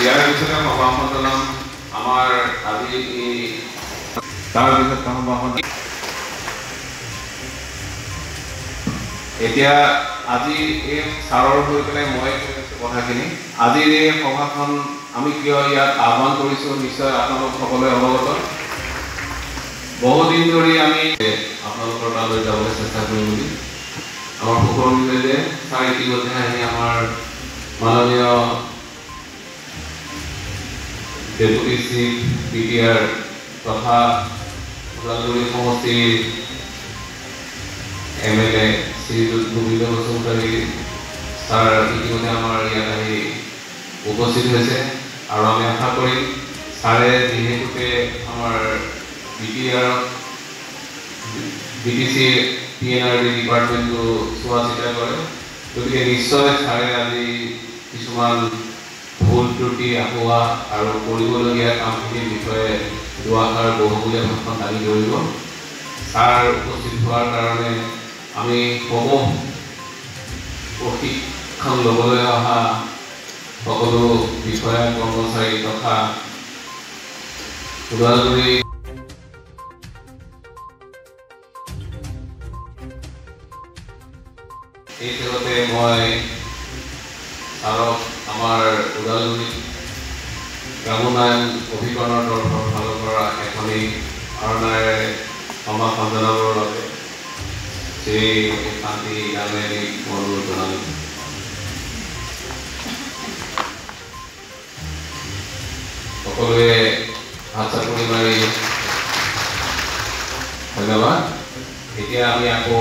ইয়াৰ পিছতে সভাখন জনাম আমাৰ আজি তাৰ পিছত সভাখন এতিয়া আজি এই ছাৰৰ হৈ পেলাই মই কথাখিনি আজিৰ এই সভাখন আমি কিয় ইয়াত আহ্বান কৰিছোঁ নিশ্চয় আপোনালোক সকলোৱে অৱগত বহুদিন ধৰি আমি আপোনালোকৰ তালৈ যাবলৈ চেষ্টা কৰিম বুলি আমাৰ সুখৰ যে ছাৰ ইতিমধ্যে আহি আমাৰ মাননীয় Deputy Chief BTR तथा उदालगुरी समष्टिर MLA श्री गोविंद बसुमतारी सर इतिमধ্যে আমাৰ ইয়াত আহি উপস্থিত হৈছে আৰু আমি আশা কৰিম সাৰে যেহেতুকে আমাৰ BTC PNRD ডিপাৰ্টমেণ্টটো চোৱা চিতা কৰে গতিকে নিশ্চয় সাৰে আজি কিছুমান ভুল ত্ৰুটি আহোৱা আৰু কৰিবলগীয়া কামখিনিৰ বিষয়ে দুআষাৰ বহুমূলীয়া ভাষণ দাঙি ধৰিব ছাৰ উপস্থিত হোৱাৰ কাৰণে আমি সমূহ প্ৰশিক্ষণ ল'বলৈ অহা সকলো বিষয়া কৰ্মচাৰী তথা ওদালগুৰি এই ক্ষেত্ৰতে মই ছাৰক আমাৰ ওদালগুৰি গ্ৰামোন্নয়ন অভিকৰণৰ তৰফৰ ফালৰ পৰা এখনি আৰণাৰে সমাপন জনাবৰ বাবে শ্ৰী শান্তি নামেৰি অনুৰোধ জনালোঁ সকলোৱে হাত চাপৰি মাৰি ধন্যবাদ এতিয়া আমি আকৌ